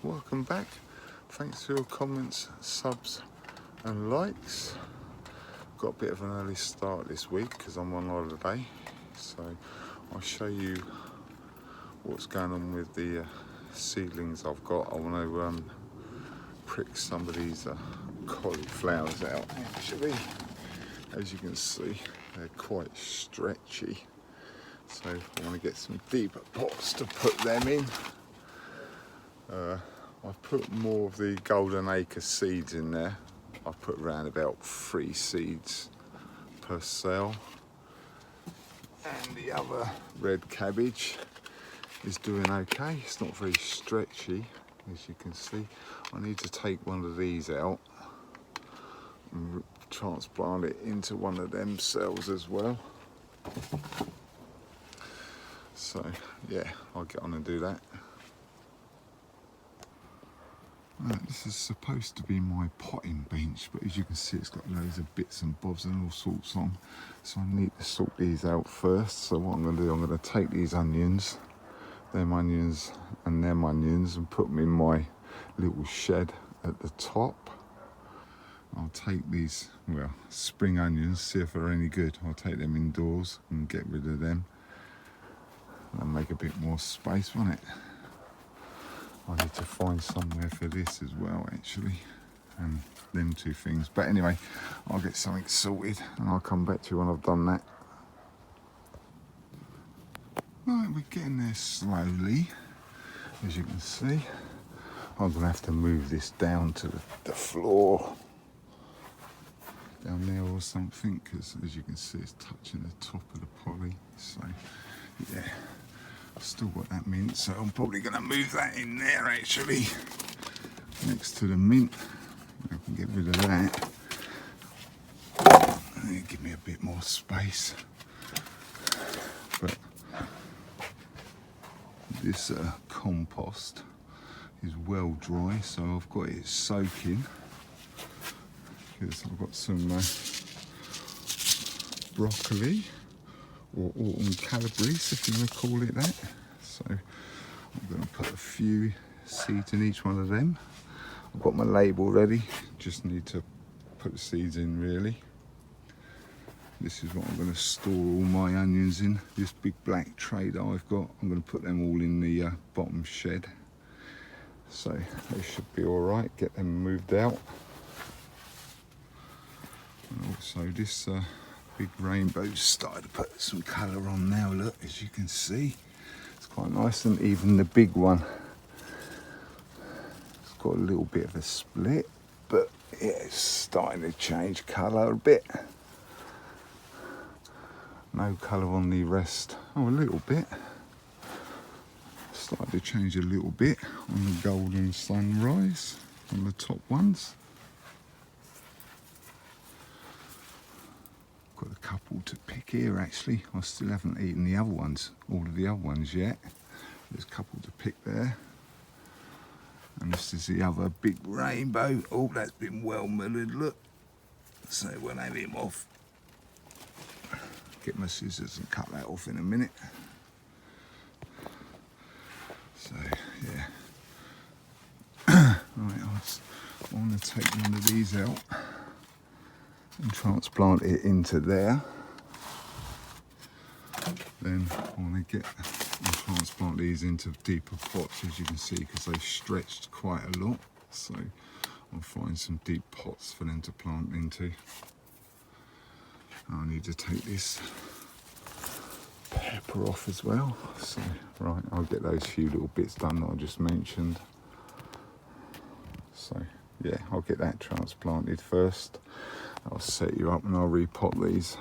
welcome back. Thanks for your comments, subs and likes. Got a bit of an early start this week because I'm on holiday, so I'll show you what's going on with the seedlings I've got. I want to prick some of these cauliflowers out. Actually, as you can see, they're quite stretchy, so I want to get some deeper pots to put them in. I've put more of the golden acre seeds in there. I've put around about 3 seeds per cell. And the other red cabbage is doing okay. It's not very stretchy, as you can see. I need to take one of these out and transplant it into one of them cells as well. So yeah, I'll get on and do that. This is supposed to be my potting bench, but as you can see, it's got loads of bits and bobs and all sorts on. So I need to sort these out first. So what I'm going to do, I'm going to take these onions, them onions and them onions, and put them in my little shed at the top. I'll take these, well, spring onions, see if they're any good. I'll take them indoors and get rid of them. And make a bit more space, won't it? I need to find somewhere for this as well, actually, and them two things. But anyway, I'll get something sorted and I'll come back to you when I've done that. Right, we're getting there slowly, as you can see. I'm going to have to move this down to the floor, down there or something, because as you can see, it's touching the top of the poly. So, yeah. I've still got that mint, so I'm probably going to move that in there actually, next to the mint. I can get rid of that. And give me a bit more space. But this compost is well dry, so I've got it soaking. Because I've got some broccoli, or autumn calabrese, if you want to call it that. So I'm going to put a few seeds in each one of them. I've got my label ready, just need to put the seeds in really. This is what I'm going to store all my onions in, this big black tray that I've got. I'm going to put them all in the bottom shed. So they should be all right, get them moved out. And also this big rainbow's started to put some colour on now, look, as you can see. It's quite nice, and even the big one, it's got a little bit of a split, but yeah, it's starting to change colour a bit. No colour on the rest. Oh, a little bit. Started to change a little bit on the golden sunrise on the top ones. Got a couple to pick here actually. I still haven't eaten the other ones, all of the other ones yet. There's a couple to pick there. And this is the other big rainbow. Oh, that's been well mildered, look. So we'll have him off. Get my scissors and cut that off in a minute. So, yeah. Right, I want to take one of these out and transplant it into there. Then I want to get and transplant these into deeper pots, as you can see, because they've stretched quite a lot. So I'll find some deep pots for them to plant into. I need to take this pepper off as well. So right, I'll get those few little bits done that I just mentioned. So yeah, I'll get that transplanted first. I'll set you up and I'll repot these.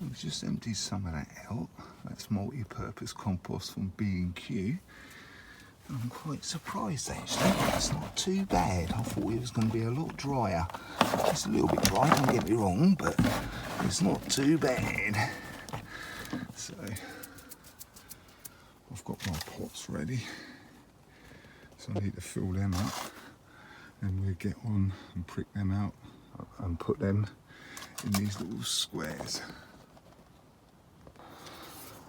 I'll just empty some of that out. That's multi-purpose compost from B&Q. I'm quite surprised actually. It's not too bad. I thought it was going to be a lot drier. It's a little bit dry, don't get me wrong, but it's not too bad. So I've got my pots ready. So I need to fill them up. And we'll get on and prick them out and put them in these little squares.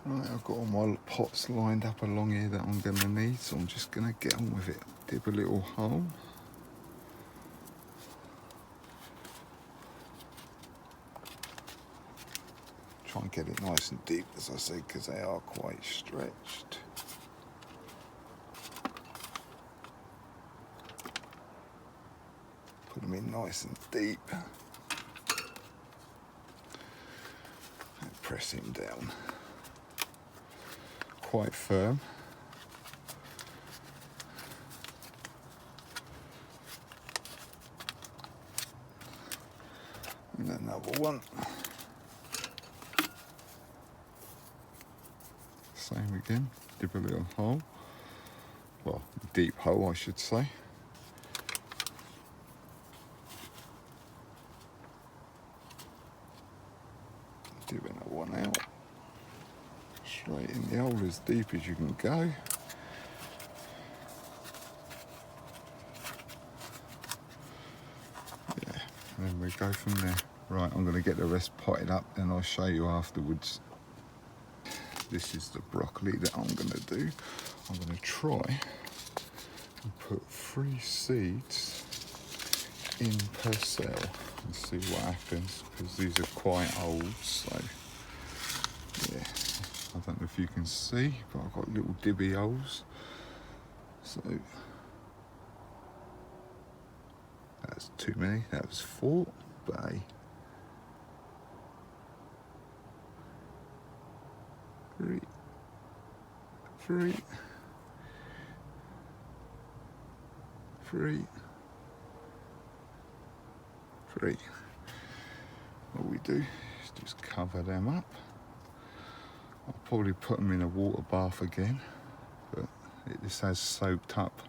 Right, I've got all my pots lined up along here that I'm going to need, so I'm just going to get on with it. Dip a little hole. Try and get it nice and deep, as I say, because they are quite stretched. Put them in nice and deep. And press him down. Quite firm. And another one. Same again, dip a little hole. Well, deep hole I should say. Dip another one out. Straight in the hole as deep as you can go. Yeah, and then we go from there. Right, I'm going to get the rest potted up and I'll show you afterwards. This is the broccoli that I'm going to do. I'm going to try and put 3 seeds in per cell and see what happens, because these are quite old, so yeah, I don't know if you can see, but I've got little dibby holes. So that's too many, that was 4, but hey. 3, 3, 3, 3. What we do is just cover them up. I'll probably put them in a water bath again, but this has soaked up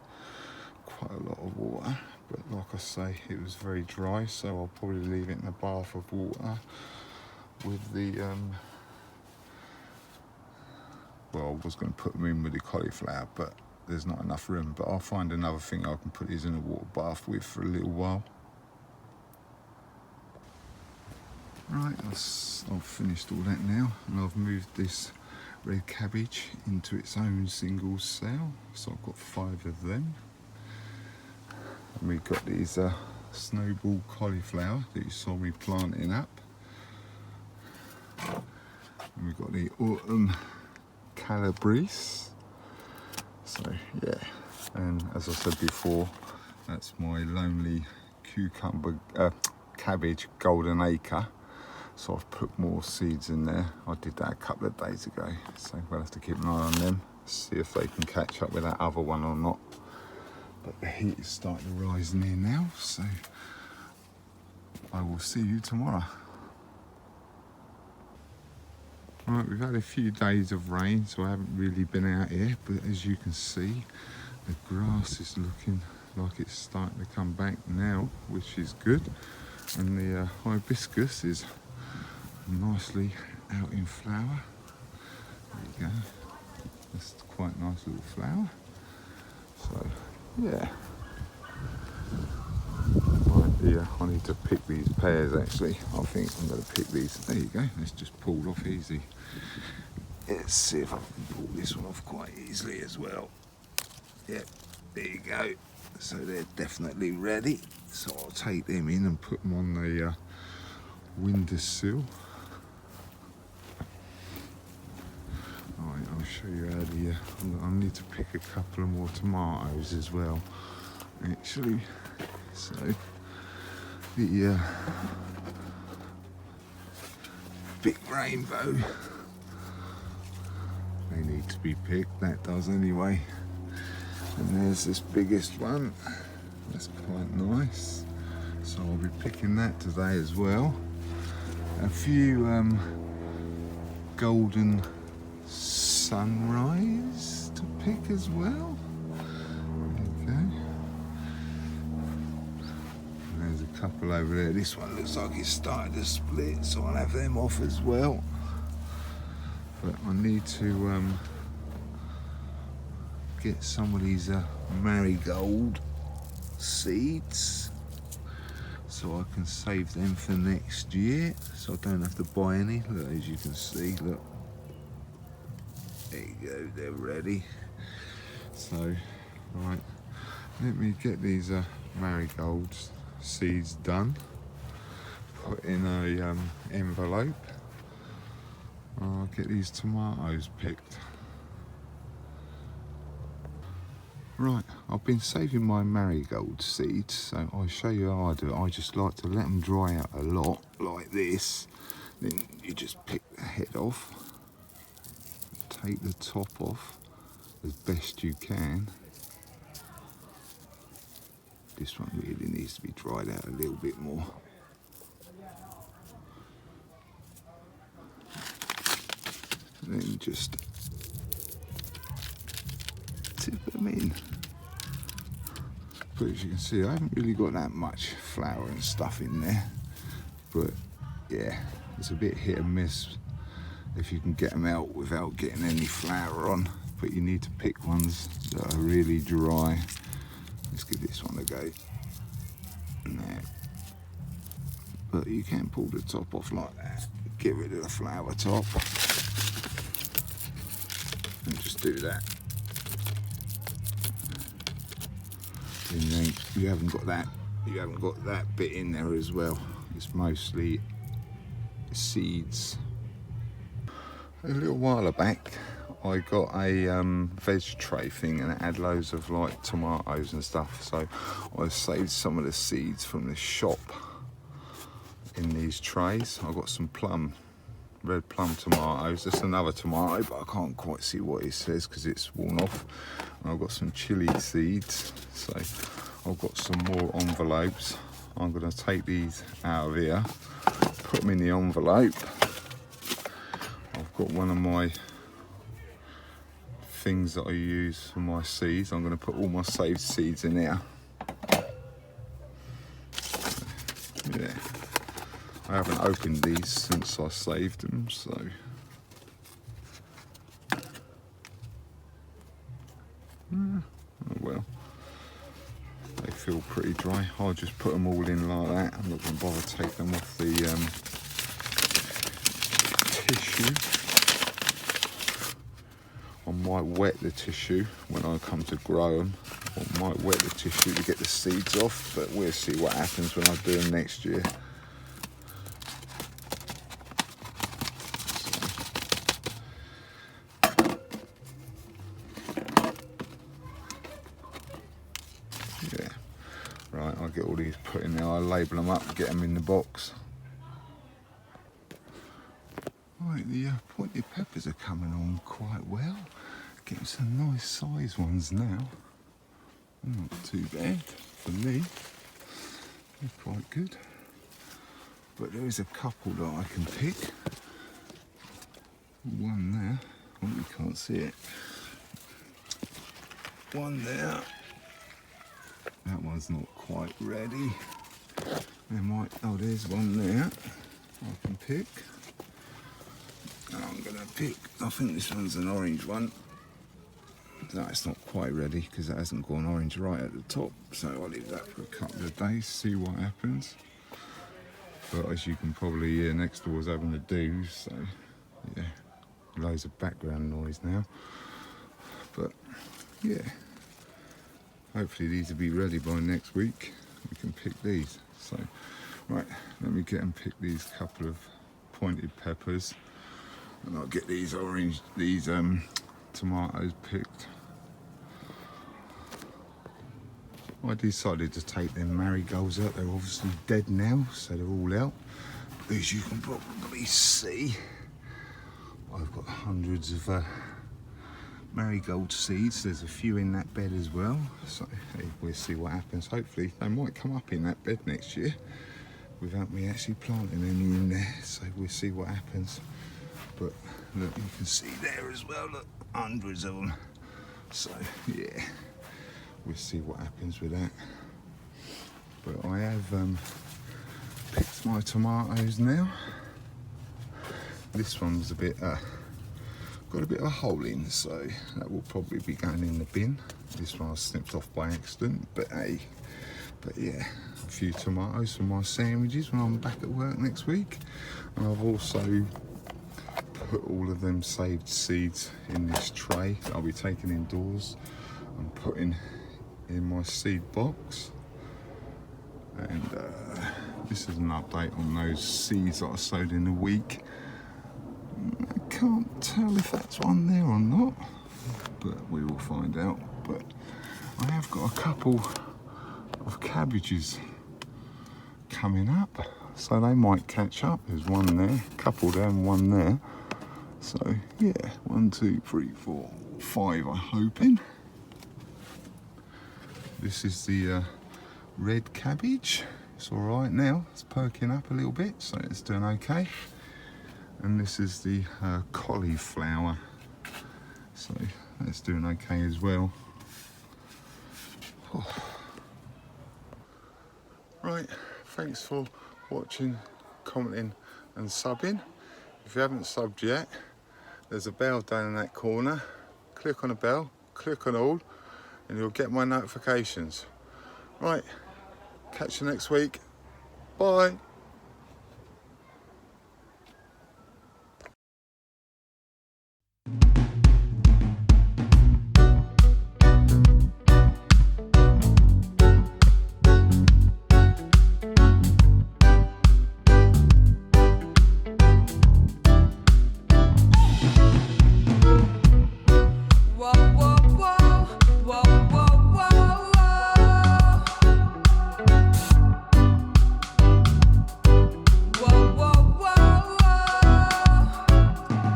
quite a lot of water. But like I say, it was very dry, so I'll probably leave it in a bath of water with the well, I was going to put them in with the cauliflower, but there's not enough room. But I'll find another thing I can put these in a water bath with for a little while. Right, I've finished all that now, and I've moved this red cabbage into its own single cell. So I've got 5 of them. And we've got these snowball cauliflower that you saw me planting up. And we've got the autumn calabrese. So yeah, and as I said before, that's my lonely cabbage golden acre. So I've put more seeds in there. I did that a couple of days ago, so we'll have to keep an eye on them, see if they can catch up with that other one or not. But the heat is starting to rise in here now, so I will see you tomorrow. Right, we've had a few days of rain, so I haven't really been out here, but as you can see, the grass is looking like it's starting to come back now, which is good. And the hibiscus is nicely out in flower. There you go. That's quite a nice little flower. So, yeah. I need to pick these pears actually. I think I'm going to pick these. There you go. Let's just pull off easy. Let's see if I can pull this one off quite easily as well. Yep, there you go. So they're definitely ready. So I'll take them in and put them on the windowsill. Alright, I'll show you how the... I need to pick a couple of more tomatoes as well, actually. So the big rainbow, they need to be picked, that does anyway. And there's this biggest one, that's quite nice, so I'll be picking that today as well. A few golden sunrise to pick as well. There you go. There's a couple over there. This one looks like it's starting to split, so I'll have them off as well. But I need to get some of these marigold seeds so I can save them for next year, so I don't have to buy any. Look, as you can see, look, you go, they're ready. So, right, let me get these marigold seeds done. Put in a envelope. I'll get these tomatoes picked. Right, I've been saving my marigold seeds, so I'll show you how I do it. I just like to let them dry out a lot, like this. Then you just pick the head off, take the top off as best you can. This one really needs to be dried out a little bit more. And then just tip them in. But as you can see, I haven't really got that much flour and stuff in there. But yeah, it's a bit hit and miss if you can get them out without getting any flour on. But you need to pick ones that are really dry. Let's give this one a go. There. But you can pull the top off like that. Get rid of the flour top. And just do that. And then you haven't got that bit in there as well. It's mostly seeds. A little while back I got a veg tray thing, and it had loads of like tomatoes and stuff, so I saved some of the seeds from the shop in these trays. I got some red plum tomatoes. That's another tomato, but I can't quite see what it says because it's worn off. And I've got some chili seeds, so I've got some more envelopes. I'm going to take these out of here, put them in the envelope. I've got one of my things that I use for my seeds. I'm going to put all my saved seeds in here. Yeah, I haven't opened these since I saved them, so oh well, they feel pretty dry. I'll just put them all in like that. I'm not going to bother take them off the tissue. I might wet the tissue when I come to grow them. I might wet the tissue to get the seeds off, but we'll see what happens when I do them next year. Yeah, right, I'll get all these put in there. I'll label them up, get them in the box. Right, the pointed peppers are coming on quite well. Getting some nice size ones now. Not too bad for me. They're quite good. But there is a couple that I can pick. One there. Oh, you can't see it. One there. That one's not quite ready. There's one there I can pick. And I'm going to pick, I think this one's an orange one. No, it's not quite ready because it hasn't gone orange right at the top. So I'll leave that for a couple of days, see what happens. But as you can probably hear, next door's having a do, so yeah, loads of background noise now. But yeah, hopefully these will be ready by next week. We can pick these. So, right, let me get and pick these couple of pointed peppers. And I'll get these tomatoes picked. I decided to take them marigolds out. They're obviously dead now, so they're all out. As you can probably see, I've got hundreds of marigold seeds. There's a few in that bed as well, so hey, we'll see what happens. Hopefully they might come up in that bed next year without me actually planting any in there, so we'll see what happens. But look, you can see there as well, look, hundreds of them. So yeah, we'll see what happens with that. But I have picked my tomatoes now. This one's a bit, got a bit of a hole in, so that will probably be going in the bin. This one I snipped off by accident, but hey, but yeah, a few tomatoes for my sandwiches when I'm back at work next week. And I've also put all of them saved seeds in this tray that I'll be taking indoors and putting in my seed box. And this is an update on those seeds that I sowed in the week. I can't tell if that's one there or not, but we will find out. But I have got a couple of cabbages coming up, so they might catch up. There's one there, a couple there and one there. So yeah, 1, 2, 3, 4, 5 I'm hoping. This is the red cabbage. It's all right now, it's perking up a little bit, so it's doing okay. And this is the cauliflower, so that's doing okay as well. Right, thanks for watching, commenting and subbing. If you haven't subbed yet, there's a bell down in that corner. Click on the bell, click on all, and you'll get my notifications. Right, catch you next week. Bye.